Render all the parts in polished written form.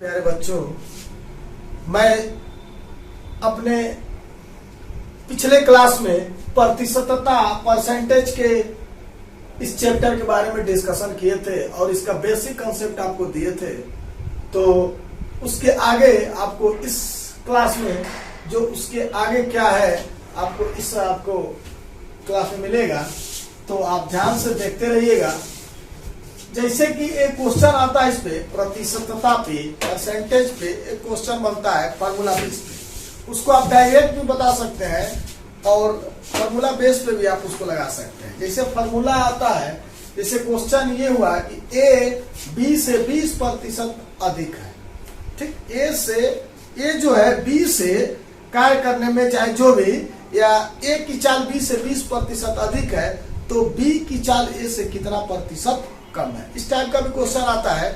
प्यारे बच्चों, मैं अपने पिछले क्लास में प्रतिशतता परसेंटेज के इस चैप्टर के बारे में डिस्कशन किए थे और इसका बेसिक कंसेप्ट आपको दिए थे। तो उसके आगे आपको इस क्लास में जो उसके आगे क्या है आपको क्लास में मिलेगा, तो आप ध्यान से देखते रहिएगा। जैसे कि एक क्वेश्चन आता है, इस पे प्रतिशतता पे परसेंटेज पे एक क्वेश्चन बनता है फार्मूला बेस पे, उसको आप डायरेक्ट भी बता सकते हैं और फार्मूला बेस पे भी आप उसको लगा सकते हैं। जैसे फार्मूला आता है, जैसे क्वेश्चन ये हुआ कि ए बी से 20% अधिक है, ठीक। ए जो है बी से कार्य करने में चाहे जो भी, या ए की चाल बी से 20% अधिक है तो बी की चाल ए से कितना प्रतिशत कम है। इस टाइप का भी क्वेश्चन आता है,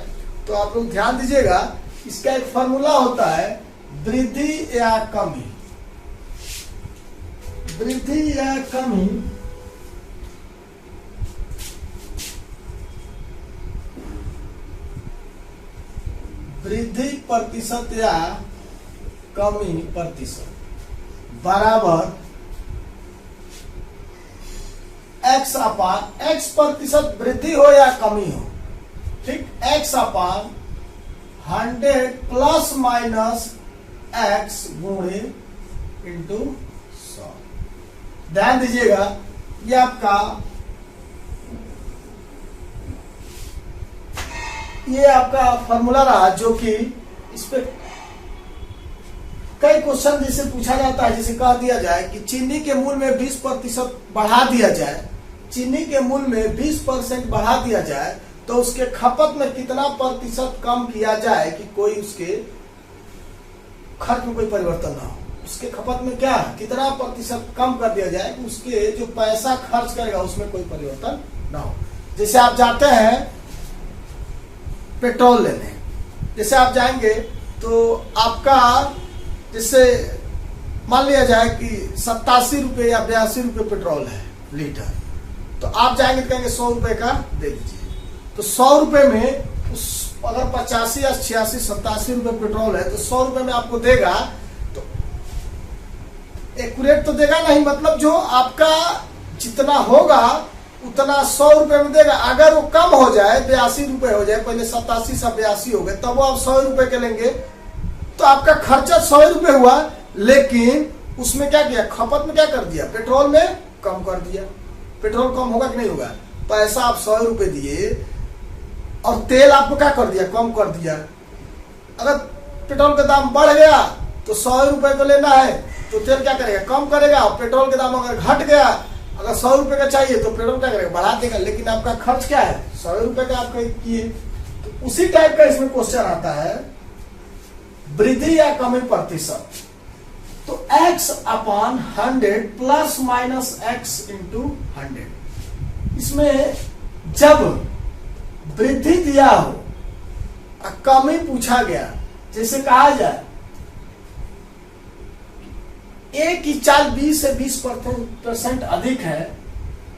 तो आप लोग ध्यान दीजिएगा। इसका एक फार्मूला होता है वृद्धि या कमी। वृद्धि या कमी वृद्धि प्रतिशत या कमी प्रतिशत बराबर एक्स अपान एक्स प्रतिशत वृद्धि हो या कमी हो, ठीक। एक्स अपान 100 प्लस माइनस एक्स गुणे इंटू 100। ध्यान दीजिएगा, ये आपका फॉर्मूला रहा, जो कि इस पे कई क्वेश्चन जैसे पूछा जाता है, जैसे कह दिया जाए कि चीनी के मूल्य में 20% बढ़ा दिया जाए, चीनी के मूल्य में 20% बढ़ा दिया जाए तो उसके खपत में कितना प्रतिशत कम किया जाए कि कोई उसके खर्च में कोई परिवर्तन ना हो। उसके खपत में क्या कितना प्रतिशत कम कर दिया जाए कि उसके जो पैसा खर्च करेगा उसमें कोई परिवर्तन ना हो। जैसे आप जाते हैं पेट्रोल लेने, जैसे आप जाएंगे तो आपका, जैसे मान लिया जाए कि 87 रुपये या 82 रुपये पेट्रोल है लीटर, तो आप जाएंगे तो कहेंगे 100 रुपए का दे दीजिए। तो 100 रुपए में उस अगर 85 या 86 87 रुपए पेट्रोल है तो 100 रुपए में आपको देगा, तो एक्यूरेट तो देगा नहीं, मतलब जो आपका जितना होगा उतना 100 रुपए में देगा। अगर वो कम हो जाए, 82 रुपए हो जाए, पहले 87 से 82 हो गए, तब वो आप 100 रुपए के लेंगे, तो आपका खर्चा 100 रुपए हुआ, लेकिन उसमें क्या किया, खपत में क्या कर दिया, पेट्रोल में कम कर दिया। पेट्रोल कम होगा कि नहीं होगा, पैसा आप 100 रुपए दिए और तेल आपको क्या कर दिया, कम कर दिया। अगर पेट्रोल का दाम बढ़ गया तो 100 रुपए को लेना है तो तेल क्या करेगा, कम करेगा। और पेट्रोल के दाम अगर घट गया, अगर 100 रुपए का चाहिए तो पेट्रोल क्या करेगा, बढ़ा देगा, लेकिन आपका खर्च क्या है, 100 रुपए का आपका किए। तो उसी टाइप का इसमें क्वेश्चन आता है वृद्धि या कमी प्रतिशत। तो x अपान 100 प्लस माइनस x इंटू 100। इसमें जब वृद्धि दिया हो और कमी पूछा गया, जैसे कहा जाए a की चाल 20 से 20% अधिक है,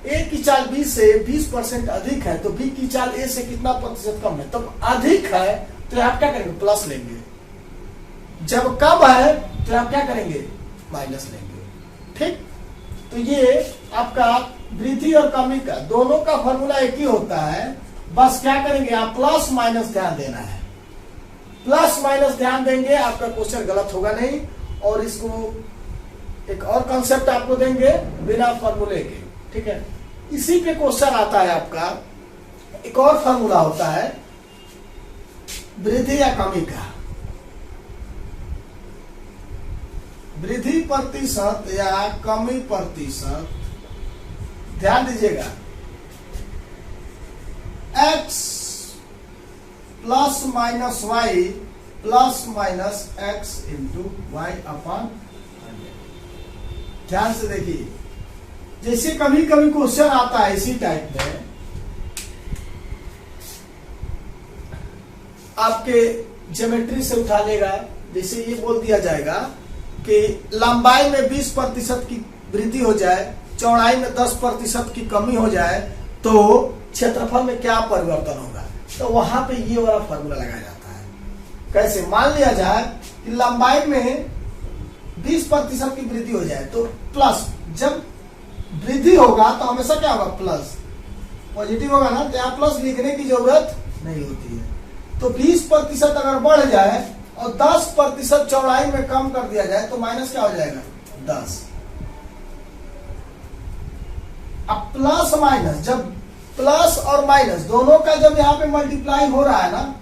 a की चाल 20 से 20% अधिक है, तो b की चाल a से कितना प्रतिशत कम है, तब अधिक है तो आप क्या करेंगे, प्लस लेंगे। जब कम है तो आप क्या करेंगे, माइनस लेंगे, ठीक। तो ये आपका वृद्धि और कमी का दोनों का फॉर्मूला एक ही होता है, बस क्या करेंगे आप प्लस माइनस ध्यान देना है। प्लस माइनस ध्यान देंगे, आपका क्वेश्चन गलत होगा नहीं। और इसको एक और कंसेप्ट आपको देंगे बिना फॉर्मूले के, ठीक है। इसी पे क्वेश्चन आता है आपका, एक और फॉर्मूला होता है वृद्धि या कमी का। वृद्धि प्रतिशत या कमी प्रतिशत, ध्यान दीजिएगा, x plus minus Y plus minus X into Y upon 100। ध्यान से देखिए, जैसे कभी कभी क्वेश्चन आता है इसी टाइप में, आपके ज्योमेट्री से उठा लेगा। जैसे ये बोल दिया जाएगा कि लंबाई में 20% की वृद्धि हो जाए, चौड़ाई में 10% की कमी हो जाए, तो क्षेत्रफल में क्या परिवर्तन होगा, तो वहां पे ये वाला फॉर्मूला लगाया जाता है। कैसे? मान लिया जाए कि लंबाई में 20% की वृद्धि हो जाए तो प्लस, जब वृद्धि होगा तो हमेशा क्या होगा? प्लस। पॉजिटिव होगा ना, तो यहाँ प्लस लिखने की जरूरत नहीं होती है। तो 20% अगर बढ़ जाए और 10% चौड़ाई में कम कर दिया जाए तो माइनस क्या हो जाएगा? 10। अब प्लस माइनस, जब प्लस और माइनस दोनों का जब यहाँ पे मल्टीप्लाई हो रहा है ना,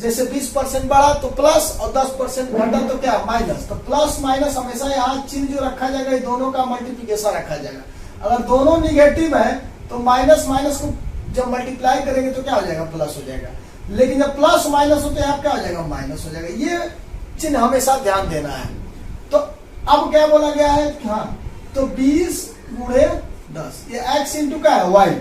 जैसे 20% बढ़ा तो प्लस और 10% घटा तो क्या? माइनस। तो प्लस माइनस हमेशा यहाँ चिन्ह जो रखा जाएगा, ये दोनों का मल्टीप्लीकेशन रखा जाएगा। अगर दोनों निगेटिव है तो माइनस माइनस को जब मल्टीप्लाई करेंगे तो क्या हो जाएगा? प्लस हो जाएगा। लेकिन जब प्लस माइनस हो तो यहाँ क्या हो जाएगा? माइनस हो जाएगा। ये चिन्ह हमेशा ध्यान देना है। तो अब क्या बोला गया है? हाँ, तो 20 गुणे 10, ये x इंटू क्या है? y।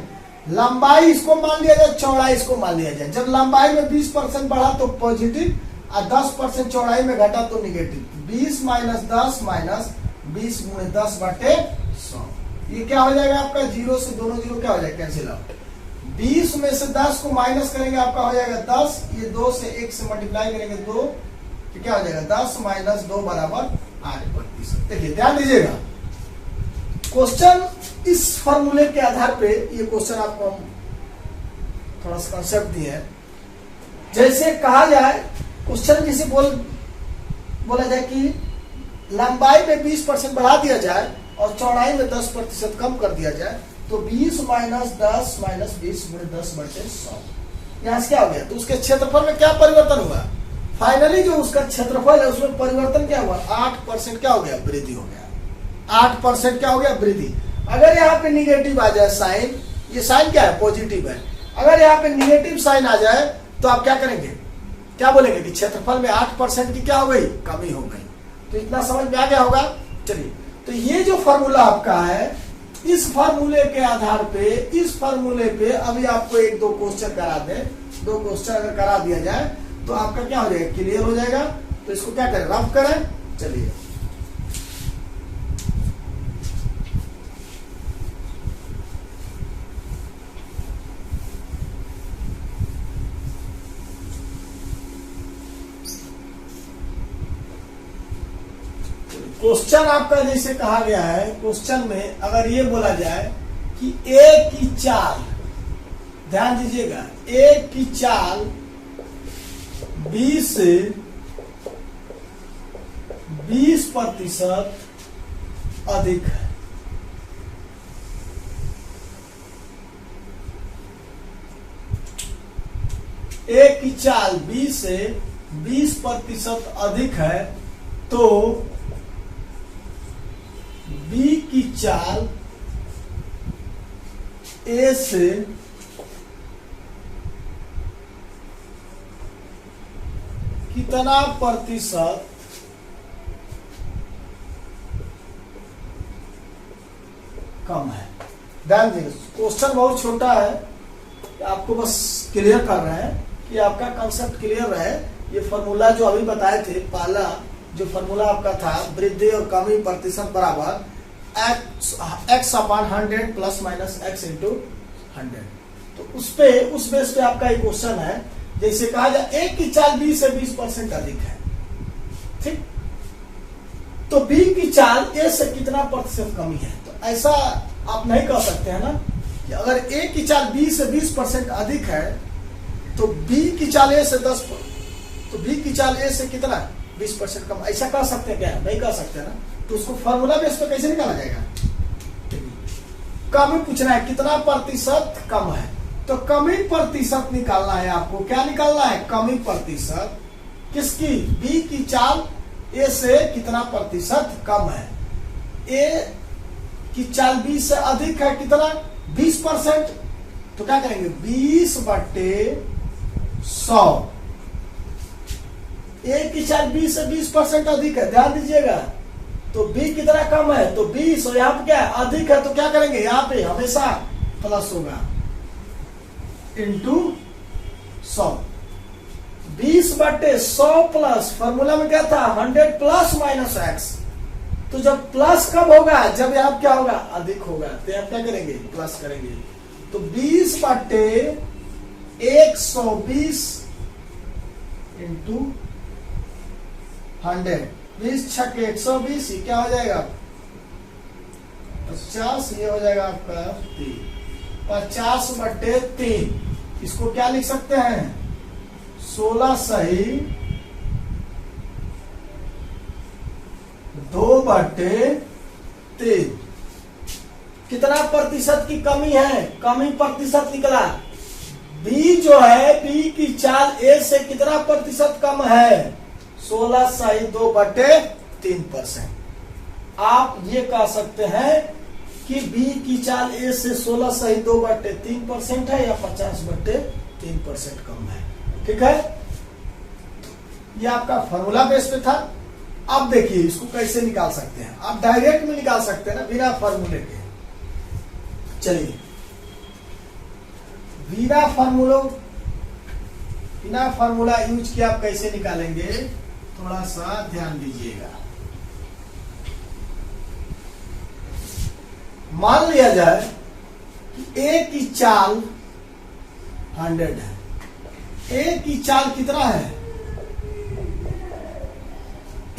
लंबाई इसको मान लिया जाए, चौड़ाई इसको मान लिया जाए। जब लंबाई में 20% बढ़ा तो पॉजिटिव और 10% चौड़ाई में घटा तो निगेटिव। 20 माइनस 10 माइनस 20 गुणे 10 बटे 100। ये क्या हो जाएगा आपका? 0 से दोनों जीरो क्या हो जाएगा? Cancel out. 20 में से 10 को माइनस करेंगे, आपका हो जाएगा 10। ये 2 से 1 से मल्टीप्लाई करेंगे 2, तो क्या हो जाएगा? 10 माइनस 2 बराबर 8%। देखिए ध्यान दीजिएगा, क्वेश्चन इस फॉर्मूले के आधार पे, ये क्वेश्चन आपको हम थोड़ा सा कंसेप्ट दिए हैं। जैसे कहा जाए, क्वेश्चन जैसे बोला जाए कि लंबाई में 20% बढ़ा दिया जाए और चौड़ाई में 10% कम कर दिया जाए तो 20 माइनस 10 माइनस 20 गुणे 10 बटे 100। यहाँ से क्या हो गया? तो उसके क्षेत्रफल में क्या परिवर्तन हुआ? फाइनली जो उसका क्षेत्रफल है उसमें परिवर्तन क्या हुआ? 8% क्या हो गया? वृद्धि हो गया। 8% क्या हो गया? वृद्धि। अगर यहाँ पे निगेटिव आ जाए साइन, ये साइन क्या है? पॉजिटिव है। अगर यहाँ पे निगेटिव साइन आ जाए तो आप क्या करेंगे? क्या बोलेंगे कि क्षेत्रफल में 8% की क्या हो गई? कमी हो गई। तो इतना समझ में आ गया होगा। चलिए, तो ये जो फॉर्मूला आपका है, इस फॉर्मूले के आधार पे, इस फॉर्मूले पे अभी आपको 1-2 क्वेश्चन करा दे, 2 क्वेश्चन अगर करा दिया जाए तो आपका क्या हो जाएगा? क्लियर हो जाएगा। तो इसको क्या करें? रफ करें। चलिए, क्वेश्चन आपका जैसे कहा गया है, क्वेश्चन में अगर ये बोला जाए कि ए की चाल, ध्यान दीजिएगा, ए की चाल 20 से 20% अधिक है। ए की चाल 20 से 20% अधिक है तो बी की चाल ए से कितना प्रतिशत कम है? ध्यान दीजिए, क्वेश्चन बहुत छोटा है, आपको बस क्लियर कर रहे हैं कि आपका कंसेप्ट क्लियर रहे। ये फॉर्मूला जो अभी बताए थे, पहला जो फॉर्मूला आपका था, वृद्धि और कमी प्रतिशत बराबर x upon 100 plus minus x into 100। तो उस बेस पे आपका एक क्वेश्चन है। जैसे कहा जाए a की चाल 20 से 20% अधिक है, ठीक, तो b की चाल a से कितना प्रतिशत कमी है? तो ऐसा आप नहीं कह सकते हैं ना कि अगर a की चाल 20 से 20% अधिक है तो b की चाल a से 10, तो b की चाल a से कितना 20% कम, ऐसा कह सकते हैं क्या? नहीं कह सकते ना। तो उसको फॉर्मूला बेस पे कैसे निकाला जाएगा? कमी पूछना है, कितना प्रतिशत कम है, तो कमी प्रतिशत निकालना है आपको। क्या निकालना है? कमी प्रतिशत किसकी? बी की चाल ए से कितना प्रतिशत कम है। ए की चाल 20 से अधिक है, कितना? 20%। तो क्या करेंगे? 20 बटे 100। ए की चाल 20 से 20% अधिक है, ध्यान दीजिएगा। तो बी कितना कम है? तो 20, और यहाँ पे क्या है? अधिक है, तो क्या करेंगे? यहाँ पे हमेशा प्लस होगा, इंटू 100। 20 बटे 100 प्लस, फॉर्मूला में क्या था? 100 प्लस माइनस x। तो जब प्लस कब होगा? जब यहाँ क्या होगा? अधिक होगा। तो यहाँ क्या करेंगे? प्लस करेंगे। तो 20 बटे 120 इंटू 100, 20 छक 120, ये क्या हो जाएगा 50, ये हो जाएगा आपका 3, 50/3। इसको क्या लिख सकते हैं 16 सही 2/3। कितना प्रतिशत की कमी है, कमी प्रतिशत निकला। बी जो है, बी की चाल ए से कितना प्रतिशत कम है 16 सही 2/3%। आप ये कह सकते हैं कि बी की चाल ए से 16 सही 2/3% है या 50/3% कम है। ठीक है, ये आपका फॉर्मूला बेस पे था। अब देखिए इसको कैसे निकाल सकते हैं, आप डायरेक्ट में निकाल सकते हैं ना बिना फॉर्मूले के। चलिए बिना फॉर्मूला यूज किया आप कैसे निकालेंगे, थोड़ा सा ध्यान दीजिएगा। मान लिया जाए कि ए की चाल 100 है, ए की चाल कितना है,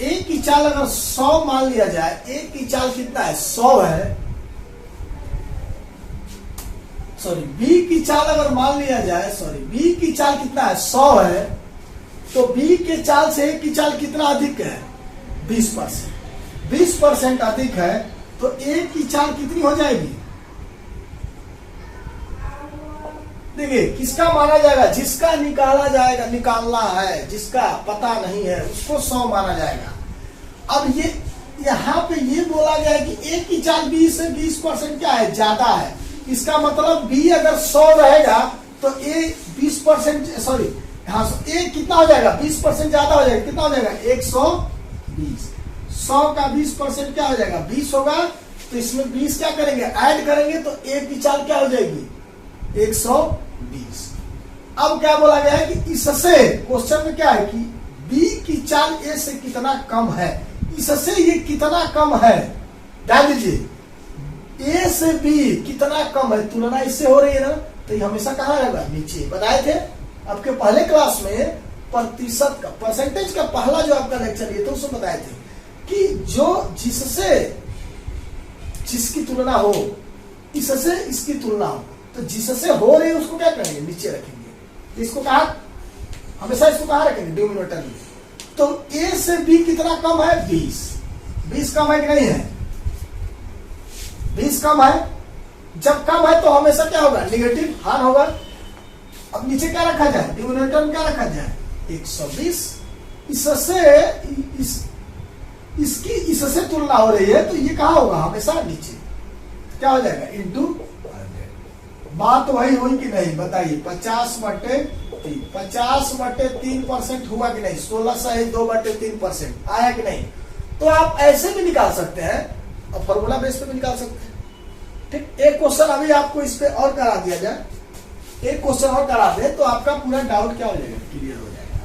ए की चाल अगर 100 मान लिया जाए, ए की चाल कितना है 100 है, सॉरी बी की चाल अगर मान लिया जाए, बी की चाल कितना है 100 है, तो बी के चाल से ए की चाल कितना अधिक है 20%। 20% अधिक है तो ए की चाल कितनी हो जाएगी, देखिए किसका माना जाएगा, जिसका निकालना है, जिसका पता नहीं है उसको 100 माना जाएगा। अब ये यहाँ पे ये बोला गया है कि ए की चाल 20 से 20% क्या है ज्यादा है, इसका मतलब बी अगर 100 रहेगा तो ए 20%, सॉरी हाँ ए कितना हो जाएगा 20% ज्यादा हो जाएगा, कितना हो जाएगा 120। 100 का 20% क्या हो जाएगा 20 होगा, तो इसमें 20 क्या करेंगे ऐड करेंगे तो ए की चाल क्या हो जाएगी 120। अब क्या बोला गया है कि इससे क्वेश्चन में क्या है कि बी की चाल ए से कितना कम है, इससे ये कितना कम है डाल दीजिए, ए से बी कितना कम है, तुलना इससे हो रही है ना, तो ये हमेशा कहाँ रहेगा नीचे। बताए थे आपके पहले क्लास में प्रतिशत का, परसेंटेज का पहला जो आपका लेक्चर ये तो उसमें बताए थे कि जो जिसकी तुलना हो, इससे इसकी तुलना हो, तो जिससे हो रही है उसको क्या करेंगे नीचे रखेंगे, इसको कहा हमेशा इसको कहा रखेंगे डिनोमिनेटर में। तो ए से बी कितना कम है 20 कम है कि नहीं है, 20 कम है, जब कम है तो हमेशा क्या होगा निगेटिव हार होगा। अब नीचे क्या रखा जाए डिनोमिनेटर में, क्या रखा जाए 120, इससे तुलना हो रही है तो ये कहा होगा हमेशा नीचे, क्या हो जाएगा इंटू 100। बात वही हुई कि नहीं बताइए, 50/3% हुआ कि नहीं, 16 से 2/3% आया कि नहीं। तो आप ऐसे भी निकाल सकते हैं और फॉर्मूला बेस पे भी निकाल सकते हैं। ठीक, एक क्वेश्चन अभी आपको इस पे और करा दिया जाए, एक क्वेश्चन और करा दे तो आपका पूरा डाउट क्या हो जाएगा क्लियर हो जाएगा,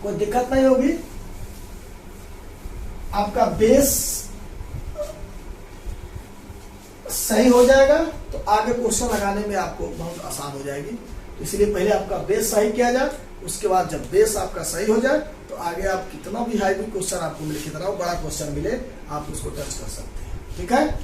कोई दिक्कत नहीं होगी, आपका बेस सही हो जाएगा तो आगे क्वेश्चन लगाने में आपको बहुत आसान हो जाएगी। तो इसलिए पहले आपका बेस सही किया जाए, उसके बाद जब बेस आपका सही हो जाए तो आगे आप कितना भी हाई क्वेश्चन आपको मिले, कितना बड़ा क्वेश्चन मिले आप उसको टच कर सकते हैं। ठीक है,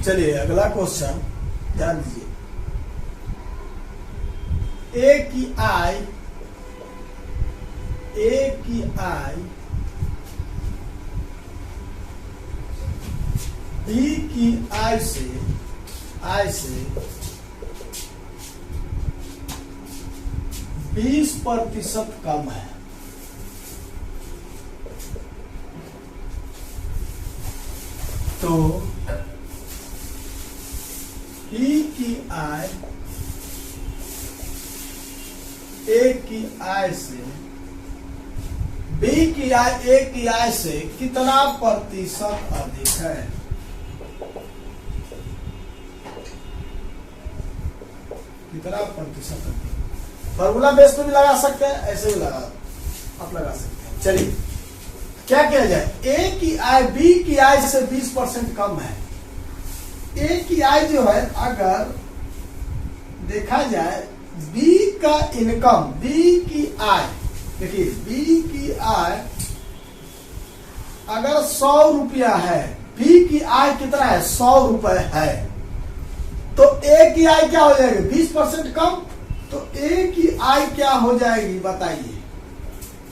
चलिए अगला क्वेश्चन ध्यान दीजिए। ए की आई बी की आई से 20% कम है, तो ई की आई ए की आई से बी की आई ए की आई से कितना प्रतिशत अधिक है, कितना प्रतिशत अधिक। फॉर्मूला बेस पे भी लगा सकते हैं, ऐसे भी आप लगा सकते हैं। चलिए क्या किया जाए, ए की आय बी की आय से 20% कम है। ए की आय जो है, अगर देखा जाए बी का इनकम, बी की आय, देखिए बी की आय अगर 100 रुपया है, बी की आय कितना है, 100 रुपए है, तो ए की आय क्या हो जाएगी, 20% कम। तो ए की आय क्या हो जाएगी बताइए,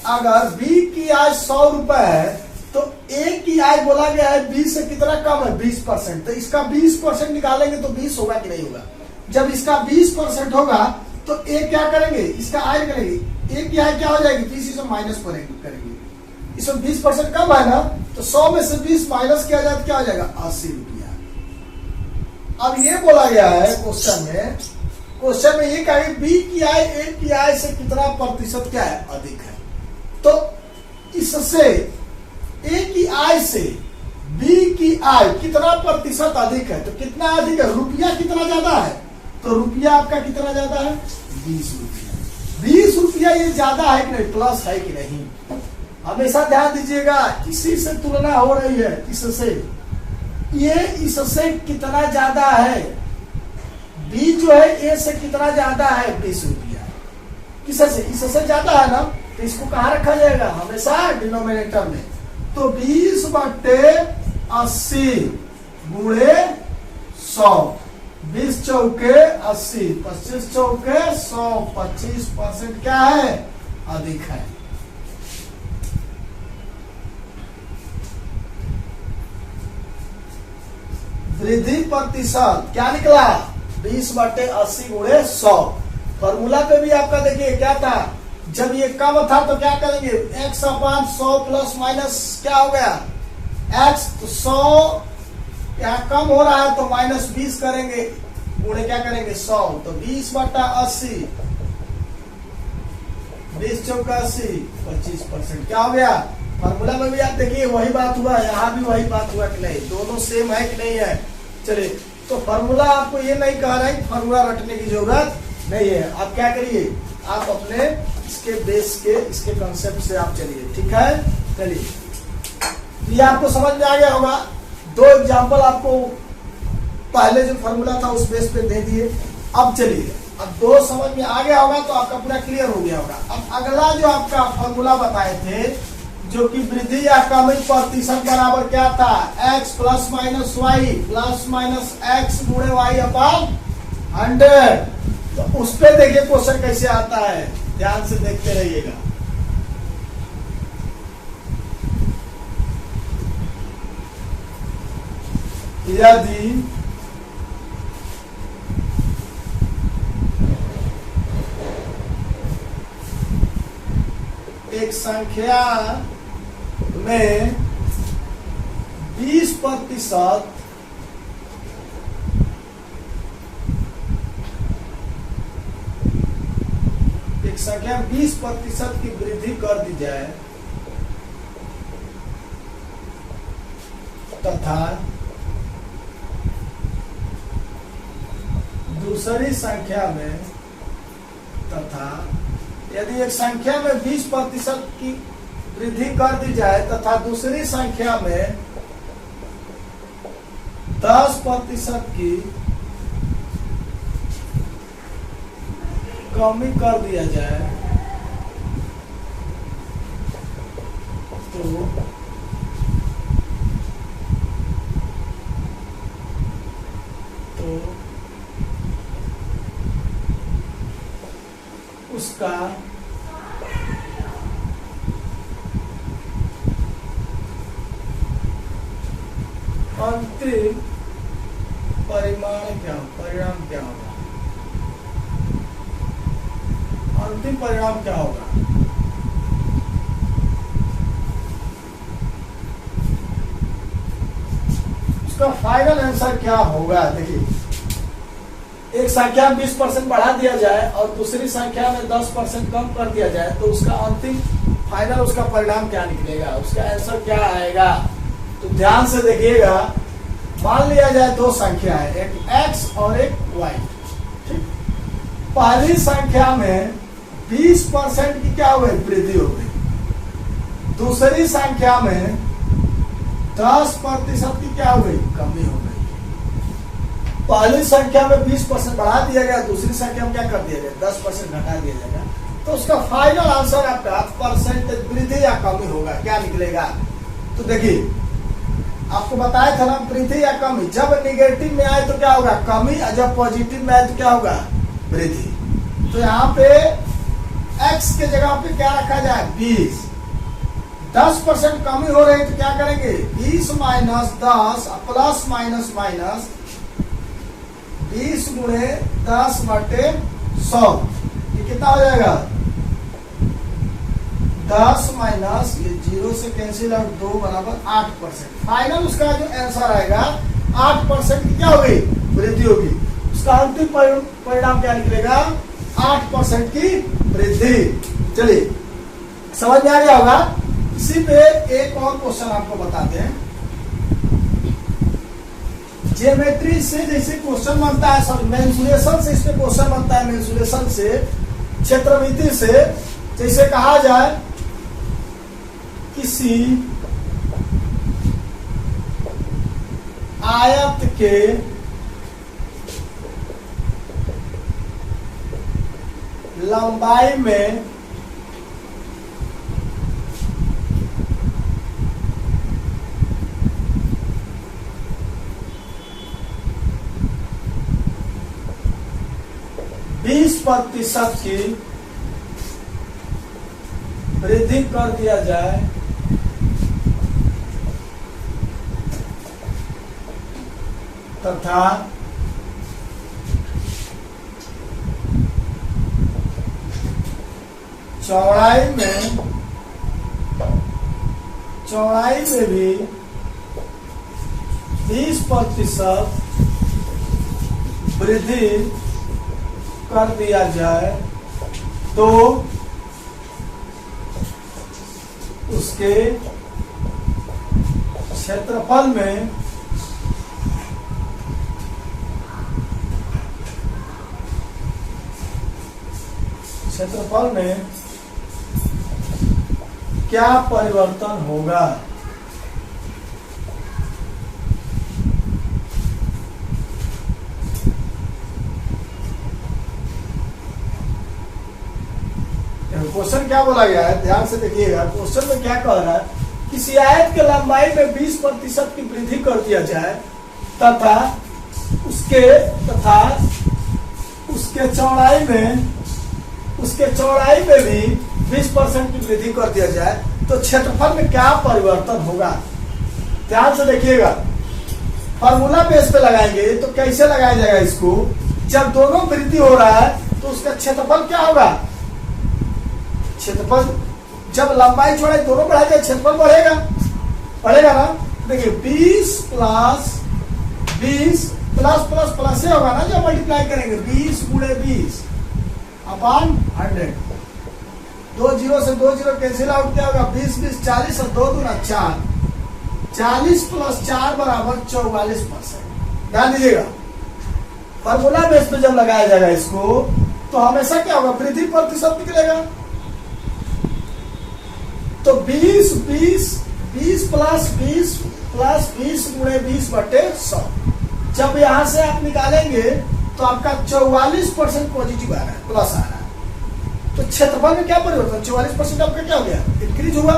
अगर बी की आय 100 रुपए है तो ए की आय बोला गया है बी से कितना कम है, 20%। तो इसका 20% निकालेंगे तो 20 होगा कि नहीं होगा। जब इसका 20% होगा तो ए क्या करेंगे, इसका आय करेंगे, ए की आय क्या हो जाएगी, 20 से माइनस करेंगे, इसमें 20% कम है ना, तो 100 में से 20 माइनस किया जाए तो क्या हो जाएगा, 80 रुपया। अब ये बोला गया है क्वेश्चन में ये कहा बी की आय ए की आय से कितना प्रतिशत क्या है, अधिक है। तो इससे ए की आय से बी की आय कितना प्रतिशत अधिक है, तो कितना अधिक है, रुपया कितना ज्यादा है, तो रुपया आपका कितना ज्यादा है, 20 रुपया। 20 रुपया ये ज्यादा है कि नहीं, प्लस है कि नहीं, हमेशा ध्यान दीजिएगा। इसी से तुलना हो रही है, इससे ये इससे कितना ज्यादा है, बी जो है ए से कितना ज्यादा है, 20 रुपया। किससे, इससे ज्यादा है ना, तो इसको कहाँ रखा जाएगा, हमेशा डिनोमिनेटर में। तो 20/80 गुणे 100, 20 चौके 80, 25 चौके 100, 25% क्या है, अधिक है। वृद्धि प्रतिशत क्या निकला, 20/80 गुणे 100। फॉर्मूला पे भी आपका देखिए क्या था, जब ये कम था तो क्या करेंगे, x/100 प्लस माइनस क्या हो गया x, तो 100 यहाँ कम हो रहा है तो -20 करेंगे, गुणे क्या करेंगे 100, तो 20/80, 20 चौका 80, 25% क्या हो गया। फॉर्मूला में भी आप देखिए वही बात हुआ, यहाँ भी वही बात हुआ कि नहीं, दोनों सेम है कि नहीं है। चलिए, तो फॉर्मूला आपको ये नहीं कह रहा है, फॉर्मूला रटने की जरूरत नहीं है। आप क्या करिए, आप अपने इसके बेस के, इसके कंसेप्ट से आप चलिए, ठीक है। चलिए, ये आपको समझ में आ गया होगा। 2 एग्जाम्पल आपको पहले जो फॉर्मूला था उस बेस पे दे दिए। अब चलिए, अब 2 समझ में आ गया होगा तो आपका पूरा क्लियर हो गया होगा। अब अगला जो आपका फॉर्मूला बताए थे, जो कि वृद्धि या कमी प्रतिशत बराबर क्या था, x plus minus Y plus minus X गुणे वाई अपॉन 100। तो उस पे देखिए क्वेश्चन कैसे आता है, ध्यान से देखते रहिएगा। यदि एक संख्या में 20% एक संख्या 20% की वृद्धि कर दी जाए तथा दूसरी संख्या में, तथा यदि एक संख्या में 20% की वृद्धि कर दी जाए तथा दूसरी संख्या में 10% की कमी कर दिया जाए, तो उसका अंतिम परिणाम क्या होगा, अंतिम परिणाम क्या होगा। उसका फाइनल आंसर क्या होगा। देखिए, एक संख्या में 20% बढ़ा दिया जाए और दूसरी संख्या में 10% कम कर दिया जाए, तो उसका अंतिम फाइनल उसका परिणाम क्या निकलेगा, उसका आंसर क्या आएगा। तो ध्यान से देखिएगा, मान लिया जाए 2 संख्या है, एक x और एक y। ठीक, पहली संख्या में 20% की क्या हो गई, वृद्धि हो गई। दूसरी संख्या में 10% की क्या हो गई, कमी हो गई। पहली संख्या में 20% बढ़ा दिया गया, दूसरी संख्या में क्या कर दिया गया, 10% घटा दिया जाएगा। तो उसका फाइनल आंसर आपका परसेंटेज वृद्धि या कमी होगा, क्या निकलेगा। तो देखिए आपको बताया था ना, वृद्धि या कमी, जब निगेटिव में आए तो क्या होगा, कमी, और जब पॉजिटिव में आए तो क्या होगा, वृद्धि। तो यहाँ पे x के जगह पे क्या रखा जाए, 20। 10% कमी हो रही है तो क्या करेंगे, 20 माइनस 10 प्लस माइनस माइनस 20 गुणे 10 बटे 100, ये कितना हो जाएगा, 10 माइनस ये 0 से कैंसिल आउट, 2 बराबर 8%। फाइनल उसका जो आंसर आएगा 8% की क्या होगी, वृद्धि होगी। उसका अंतिम परिणाम क्या निकलेगा, 8% की वृद्धि। चलिए समझ में आ गया होगा। इसी पे एक और क्वेश्चन आपको बताते हैं। ज्योमेट्री से जैसे क्वेश्चन बनता है, सॉरी मेंसुरेशन से इसमें क्वेश्चन बनता है, मेंसुरेशन से, क्षेत्रमिति से। जैसे कहा जाए किसी आयत के लंबाई में %20 की वृद्धि कर दिया जाए तथा चौड़ाई में भी 20% वृद्धि कर दिया जाए तो उसके क्षेत्रफल में क्या परिवर्तन होगा। क्वेश्चन क्या बोला गया है, ध्यान से देखिएगा। क्वेश्चन में क्या कह रहा है, किसी आयत के लंबाई में 20% की वृद्धि कर दिया जाए तथा उसके चौड़ाई में भी 20% की वृद्धि कर दिया जाए तो क्षेत्रफल में क्या परिवर्तन होगा। ध्यान से देखिएगा, फॉर्मूला बेस पे लगाएंगे तो कैसे लगाया जाएगा इसको, जब दोनों वृद्धि हो रहा है तो उसका क्षेत्रफल क्या होगा, क्षेत्रफल जब लंबाई चौड़ाई दोनों बढ़ा जाए क्षेत्रफल बढ़ेगा ना। देखिए 20 प्लस 20 प्लस प्लस प्लस से होगा ना, जब मल्टीप्लाई करेंगे 20 गुणे 20 अपॉन 100, 2 0 से 2 0 कैंसिल आउट, क्या होगा 20 20 40 और 2 दूना 4, 40 प्लस 4 बराबर 44%। ध्यान दीजिएगा, फॉर्मूला बेस पे जब लगाया जाएगा इसको तो हमेशा क्या होगा, वृद्धि प्रतिशत निकलेगा। तो 20 प्लस 20 गुणे 20 बटे 100, जब यहां से आप निकालेंगे तो आपका 44% पॉजिटिव आ रहा है, प्लस आ रहा है। तो क्षेत्रफल में क्या परिवर्तन, 44% आपका क्या हो गया, इंक्रीज हुआ।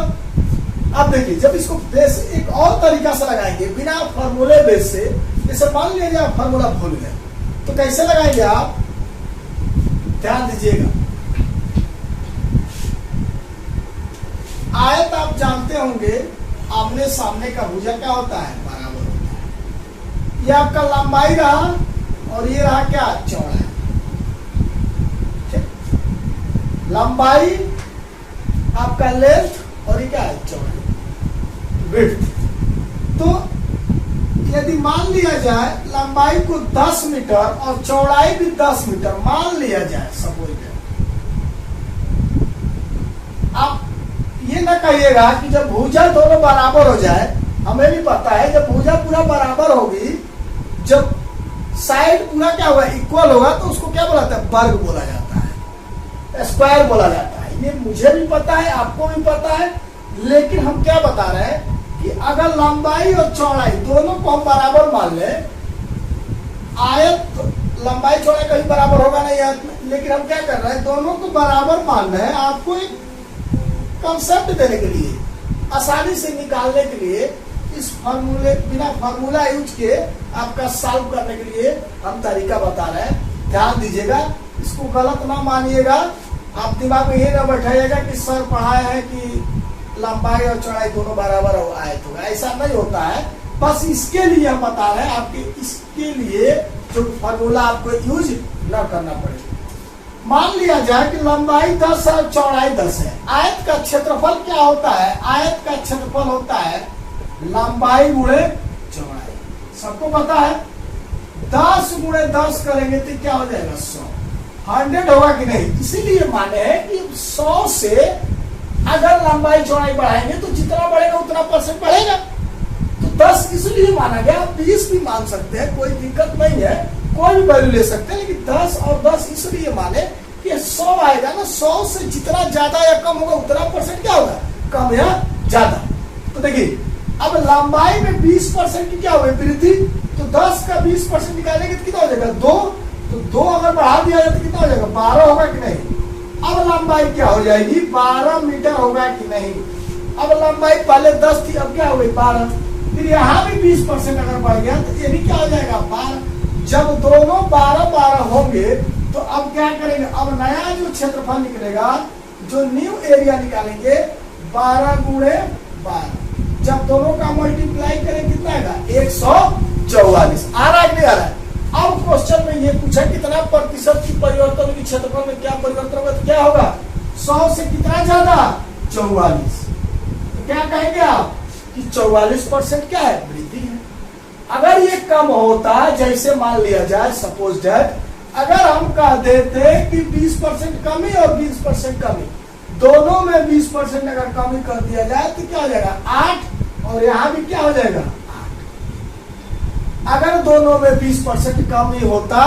अब देखिए जब इसको बेस एक और तरीका से लगाएंगे बिना फॉर्मूले बेस से, जैसे मान लीजिए आप फॉर्मूला भूल गए तो कैसे लगाएंगे आप, ध्यान दीजिएगा। आयत आप जानते होंगे, आमने सामने का भुजा क्या होता है, बराबर होता है। ये आपका लंबाई रहा और ये रहा क्या, चौड़ाई। लंबाई आपका लेंथ और ये क्या है, चौड़ाई, विड्थ। तो यदि मान लिया जाए लंबाई को 10 मीटर और चौड़ाई भी 10 मीटर मान लिया जाए, सपोज आप ये ना कहिएगा कि जब भुजा दोनों बराबर हो जाए, हमें भी पता है जब भुजा पूरा बराबर होगी, जब साइड पूरा क्या होगा, इक्वल होगा, तो उसको क्या बोला जाता है, वर्ग बोला जाता है, स्क्वायर बोला जाता है। ये मुझे भी पता है, आपको भी पता है, लेकिन हम क्या बता रहे हैं कि अगर लंबाई और चौड़ाई दोनों को हम बराबर मान ले, आयत लंबाई चौड़ाई कभी बराबर होगा नहीं आयत में, लेकिन हम क्या कर रहे हैं, दोनों को बराबर मान रहे हैं आपको एक कंसेप्ट देने के लिए, आसानी से निकालने के लिए, इस फार्मूले बिना फार्मूला यूज के आपका सॉल्व करने के लिए हम तरीका बता रहे हैं। ध्यान दीजिएगा, इसको गलत ना मानिएगा, आप दिमाग में ये ना बैठाइएगा कि सर पढ़ाए हैं कि लंबाई और चौड़ाई दोनों बराबर आयत होगा, ऐसा नहीं होता है। बस इसके लिए हम बता रहे हैं, आपके इसके लिए जो फार्मूला आपको यूज न करना पड़े। मान लिया जाए कि लंबाई 10 और चौड़ाई 10 है, आयत का क्षेत्रफल क्या होता है, आयत का क्षेत्रफल होता है लंबाई गुणे चौड़ाई, सबको पता है। 10 गुणे 10 करेंगे तो क्या हो जाएगा 100, 100 होगा कि नहीं। इसीलिए माने हैं कि 100 से अगर लंबाई चौड़ाई बढ़ाएंगे तो जितना बढ़ेगा उतना परसेंट बढ़ेगा। तो 10 इसलिए माना गया, आप 20 भी मान सकते हैं, कोई दिक्कत नहीं है, कोई भी वैल्यू ले सकते हैं, लेकिन 10 और 10 इसलिए माने कि 100 आएगा ना, 100 से जितना ज्यादा या कम होगा उतना परसेंट क्या होगा, कम या ज्यादा। तो देखिए अब लंबाई में 20% की क्या होगी वृद्धि, तो 10 का 20% निकालेंगे तो कितना हो जाएगा 2, तो 2 अगर बढ़ा दिया जाए तो कितना हो जाएगा 12 होगा कि नहीं। अब लंबाई क्या हो जाएगी 12 मीटर होगा कि नहीं। अब लंबाई पहले 10 थी, अब क्या हो गई 12, फिर यहाँ भी 20% अगर बढ़ गया तो ये भी क्या हो जाएगा 12। जब दोनों 12-12 होंगे तो अब क्या करेंगे, अब नया जो क्षेत्रफल निकलेगा, जो न्यू एरिया निकालेंगे 12 गुणे 12, जब दोनों का मल्टीप्लाई करें कितना आएगा 144। आ रहा है नहीं आ रहा है। अब क्वेश्चन में ये पूछा कितना प्रतिशत की परिवर्तन की क्षेत्रफल में क्या परिवर्तन होगा, तो क्या होगा 100 से कितना ज्यादा 44। तो क्या कहेंगे आप कि 44% क्या है वृद्धि है। अगर ये कम होता, जैसे मान लिया जाए सपोज दैट, अगर हम कह देते कि 20% कमी और 20% कमी, दोनों में 20% अगर कमी कर दिया जाए तो क्या हो जाएगा 8, और यहाँ भी क्या हो जाएगा 8। अगर दोनों में 20% कमी होता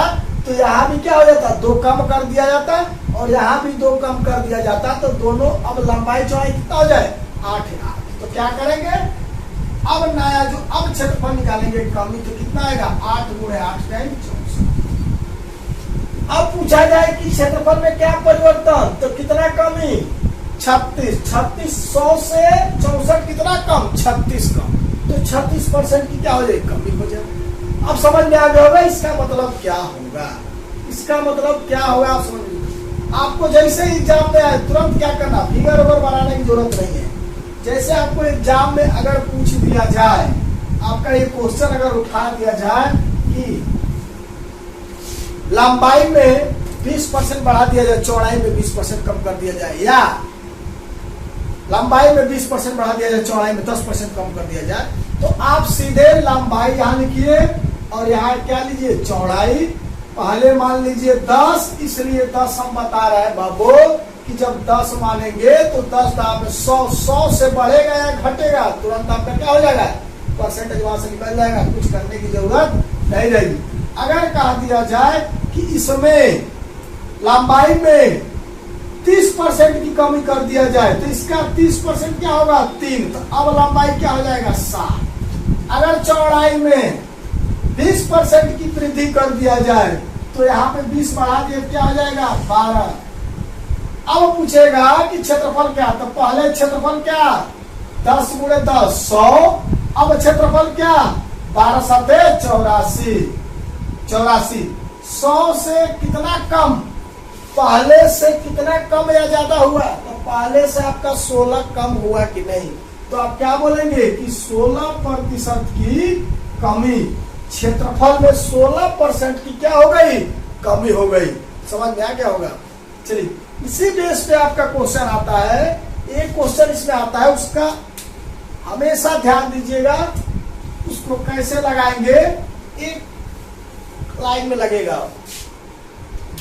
तो यहाँ भी क्या हो जाता 2 कम कर दिया जाता, और यहाँ भी 2 कम कर दिया जाता, तो दोनों अब लंबाई चौड़ाई कितना हो जाए 8 है 8। तो क्या करेंगे, अब नया जो अब क्षेत्रफल निकालेंगे कमी, तो कितना आएगा 8 गुणे 8 टाइम 64। अब पूछा जाए कि क्षेत्रफल में क्या परिवर्तन, तो कितना कमी 36, 100 से 64 कितना कम 36 कम, तो 36% की क्या हो जाएगी कमी हो जाए। अब समझ में आ गया होगा इसका मतलब क्या होगा, इसका मतलब क्या होगा आप समझ। आपको जैसे एग्जाम में आए तुरंत क्या करना, फिगर ओवर बनाने की जरूरत नहीं है। जैसे आपको एग्जाम में अगर पूछ दिया जाए, आपका ये क्वेश्चन अगर उठा दिया जाए कि लंबाई में 20% बढ़ा दिया जाए, चौड़ाई में 20% कम कर दिया जाए, या लंबाई में 20% बढ़ा दिया जाए, चौड़ाई में 10% कम कर दिया जाए, तो आप सीधे लंबाई यहाँ लिखिए और यहाँ क्या लीजिए चौड़ाई। पहले मान लीजिए 10, इसलिए 10 हम बता रहे हैं बाबू कि जब 10 मानेंगे तो 10 दाम में 100 से बढ़ेगा या घटेगा, तुरंत आपका क्या हो जाएगा परसेंटेज वहां से निकल जाएगा, कुछ करने की जरूरत नहीं रहेगी। अगर कहा दिया जाए कि इसमें लंबाई में 30% की कमी कर दिया जाए, तो इसका 30% क्या होगा 3, तो अब लंबाई क्या हो जाएगा 7। अगर चौड़ाई में 20% की वृद्धि कर दिया जाए, तो यहाँ पे 20 बढ़ा दिए क्या हो जाएगा 12। अब पूछेगा कि क्षेत्रफल क्या, तो पहले क्षेत्रफल क्या 10 गुणे 10 100, अब क्षेत्रफल क्या 12 7 84। 100 से कितना कम, पहले से कितना कम या ज्यादा हुआ, तो पहले से आपका 16 कम हुआ कि नहीं। तो आप क्या बोलेंगे कि 16% की कमी, क्षेत्रफल में 16% की क्या हो गई कमी हो गई। समझ में आ गया होगा। चलिए इसी बेस पे आपका क्वेश्चन आता है, एक क्वेश्चन इसमें आता है, उसका हमेशा ध्यान दीजिएगा, उसको कैसे लगाएंगे, एक लाइन में लगेगा।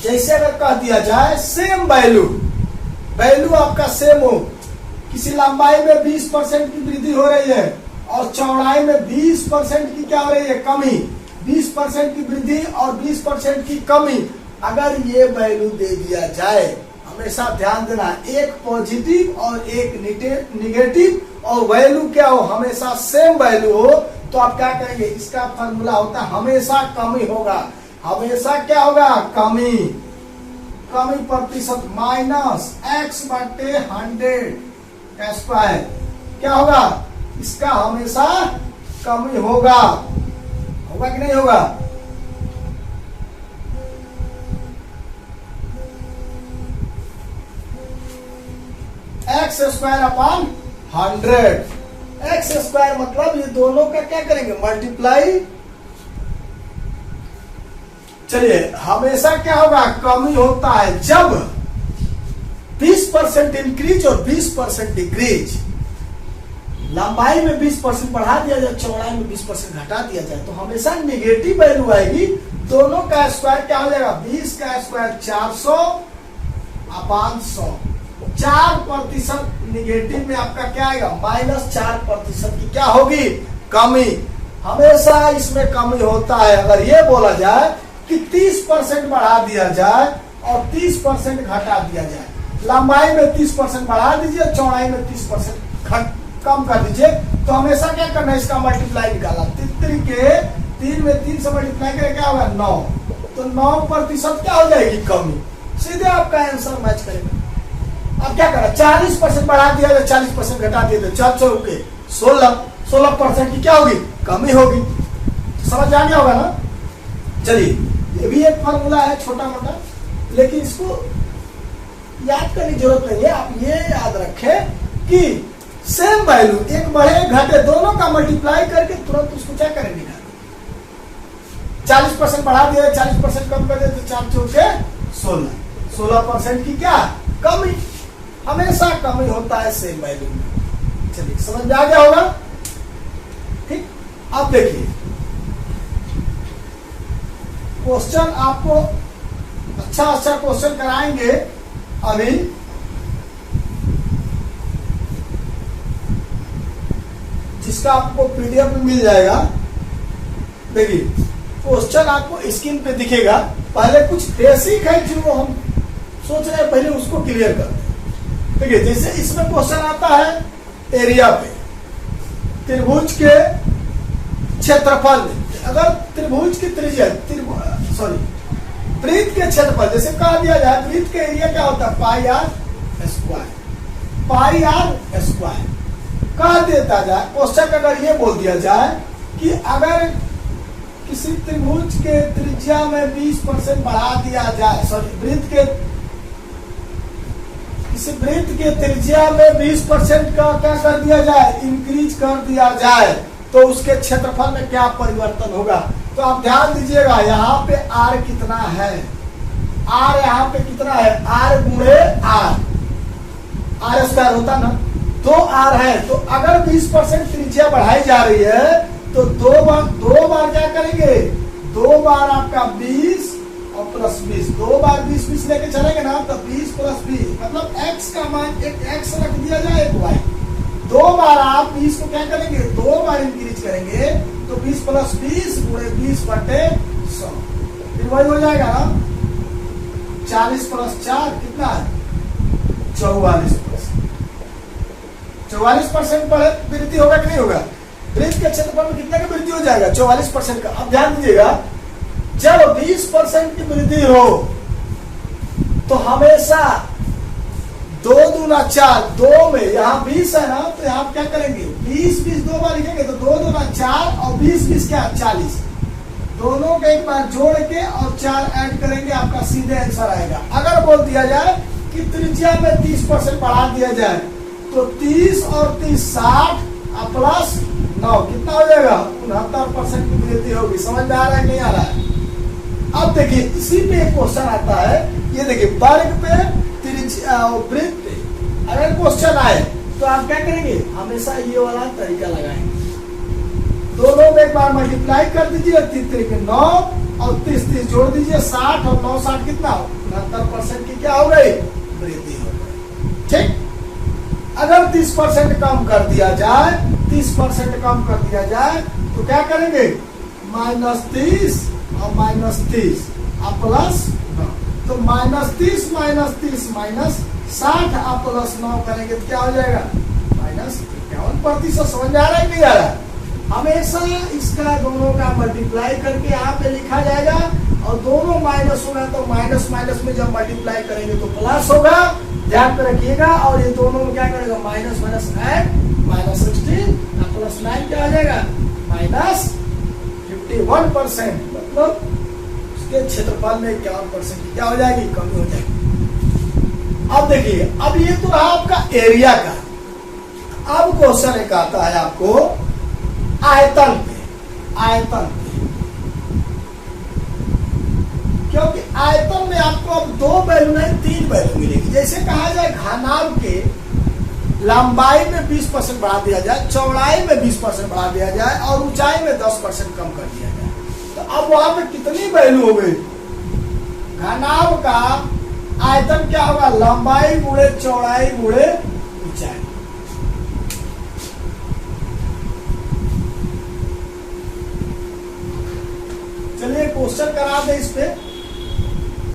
जैसे अगर कह दिया जाए सेम वैल्यू आपका सेम हो, किसी लंबाई में 20% की वृद्धि हो रही है और चौड़ाई में 20% की क्या हो रही है कमी, 20% की वृद्धि और 20% की कमी, अगर ये वैल्यू दे दिया जाए, हम हमेशा ध्यान देना, एक पॉजिटिव और एक निगेटिव और वैल्यू क्या हो, हमेशा सेम वैल्यू हो तो आप क्या करेंगे, इसका फॉर्मूला होता है हमेशा कमी होगा, हमेशा क्या होगा, कमी प्रतिशत माइनस x बटे 100 का स्क्वायर क्या होगा, इसका हमेशा कमी होगा कि नहीं होगा। X square upon 100, x square मतलब ये दोनों का क्या करेंगे, मल्टीप्लाई। चलिए हमेशा क्या होगा, कमी होता है जब 20% इंक्रीज और 20% डिक्रीज, लंबाई में 20% बढ़ा दिया जाए, चौड़ाई में 20% घटा दिया जाए तो हमेशा निगेटिव वैल्यू आएगी। दोनों का स्क्वायर क्या हो जाएगा, 20 का स्क्वायर 400 अपॉन 100, 4% निगेटिव में आपका क्या आएगा, -4% की क्या होगी, कमी। हमेशा इसमें कमी होता है। अगर ये बोला जाए कि 30% बढ़ा दिया जाए और 30% घटा दिया जाए, लंबाई में 30% बढ़ा दीजिए, चौड़ाई में 30% कम कर दीजिए, तो हमेशा क्या करना है, इसका मल्टीप्लाई निकाला, 3 में 3 से मल्टीप्लाई करें क्या होगा, 9, तो 9% क्या हो जाएगी, कमी। सीधे आपका आंसर मैच करेगा। अब क्या करा, 40% बढ़ा दिया जाए, 40% घटा दिया जाए, 4 के 16% की क्या होगी, कमी होगी। समझ आ गया होगा ना। चलिए ये भी एक फॉर्मूला है छोटा मोटा, लेकिन इसको याद करने की जरूरत नहीं है। आप ये याद रखें कि सेम वैल्यू, एक बढ़े घटे दोनों का मल्टीप्लाई करके तुरंत उसको क्या करेंगे, 40% बढ़ा दिया, 40% कम कर दिया तो 4 चौके 16% की क्या कमी। हमेशा कमी होता है सेम वैल्यू में। चलिए समझ में आ गया होगा। ठीक, अब देखिए क्वेश्चन आपको अच्छा क्वेश्चन कराएंगे अभी। जिसका आपको पीडीएफ में मिल जाएगा। देखिए क्वेश्चन आपको स्क्रीन पे दिखेगा। पहले कुछ बेसिक है जो हम सोच रहे हैं, पहले उसको क्लियर कर दें। देखिए जैसे इसमें क्वेश्चन आता है एरिया पे, त्रिभुज के क्षेत्रफल में, अगर त्रिभुज की त्रिज्या वृत्त के क्षेत्रफल, जैसे कहा दिया जाए वृत्त के एरिया क्या होता है, पाई आर स्क्वायर कह देता जाए। क्वेश्चन अगर ये बोल दिया जाए कि अगर किसी त्रिभुज के त्रिज्या में 20% बढ़ा दिया जाए, किसी वृत्त के त्रिज्या में 20% का क्या कर दिया जाए, इंक्रीज कर दिया जाए, तो उसके क्षेत्रफल में क्या परिवर्तन होगा। तो आप ध्यान दीजिएगा, यहाँ पे आर कितना है, आर यहाँ पे कितना है, आर गुणे आर स्क्वायर होता ना, 2r है। तो अगर 20% त्रिज्या बढ़ाई जा रही है तो दो बार क्या करेंगे, 2 बार आपका 20 और प्लस 20, 2 बार 20 लेके चलेंगे ना, तो 20 प्लस 20 मतलब x का मान, एक x रख दिया जाए, एक y। 2 बार आप 20 को क्या करेंगे, 2 बार इंक्रीज करेंगे, तो 20 प्लस 20 गुणे 20 बटे 100, फिर वही हो जाएगा ना, 40 प्लस 4 कितना है, 44% वृद्धि होगा कि नहीं होगा। वृत्त के क्षेत्रफल में कितने का वृद्धि हो जाएगा, 44% का। अब ध्यान दीजिएगा, जब 20% की वृद्धि हो तो हमेशा 2 दूना 4, 2 में यहाँ 20 है ना, तो यहाँ क्या करेंगे, 20 2 बार लिखेंगे तो 2 दूना 4 और 20 क्या 40, दोनों के एक बार जोड़ के और 4 ऐड करेंगे, आपका सीधे आंसर आएगा। अगर बोल दिया जाए कि त्रिज्या में 30% बढ़ा दिया जाए तो 30 और 30 60 प्लस 9 कितना हो जाएगा, 69% की वृद्धि होगी। समझ में आ रहा है नहीं आ रहा है। अब देखिए इसी पे एक क्वेश्चन आता है, ये देखिए वर्ग पे वृत्त पे अगर क्वेश्चन आए तो आप क्या करेंगे, हमेशा ये वाला तरीका लगाएंगे, दोनों में एक बार मल्टीप्लाई कर दीजिए, 3 9 और 30 जोड़ दीजिए, 60 और 9 60 कितना, 69% की क्या हो गई, वृद्धि हो गई। ठीक, अगर 30% कम कर दिया जाए, 30% कम कर दिया जाए तो क्या करेंगे, -30 और -30 और प्लस 9, तो -30 -60 आप +9 करेंगे तो क्या हो जाएगा -51%। समझ में आ रहा है नहीं आ रहा? हमेशा इसका दोनों का मल्टीप्लाई करके यहाँ पे लिखा जाएगा और दोनों माइनस होगा तो माइनस माइनस में जब मल्टीप्लाई करेंगे तो प्लस होगा, ध्यान में रखिएगा। और ये दोनों में क्या करेगा माइनस माइनस ऐड -16 +9 क्या हो जाएगा -51%। मतलब उसके क्षेत्रफल में 51% की क्या हो जाएगी कमी हो जाएगी। अब देखिए, अब ये तो रहा आपका एरिया का। अब क्वेश्चन एक आता है आपको आयतन पे, क्योंकि आयतन में आपको अब 2 वैल्यू नहीं 3 वैल्यू मिलेगी। जैसे कहा जाए घनाभ के लंबाई में 20% बढ़ा दिया जाए, चौड़ाई में 20% बढ़ा दिया जाए और ऊंचाई में 10% कम कर दिया जाए, तो अब वहां पे कितनी वैल्यू हो गई? घनाभ का आयतन क्या होगा? लंबाई गुणे चौड़ाई गुणे ऊंचाई। चलिए क्वेश्चन करा दे इस पे।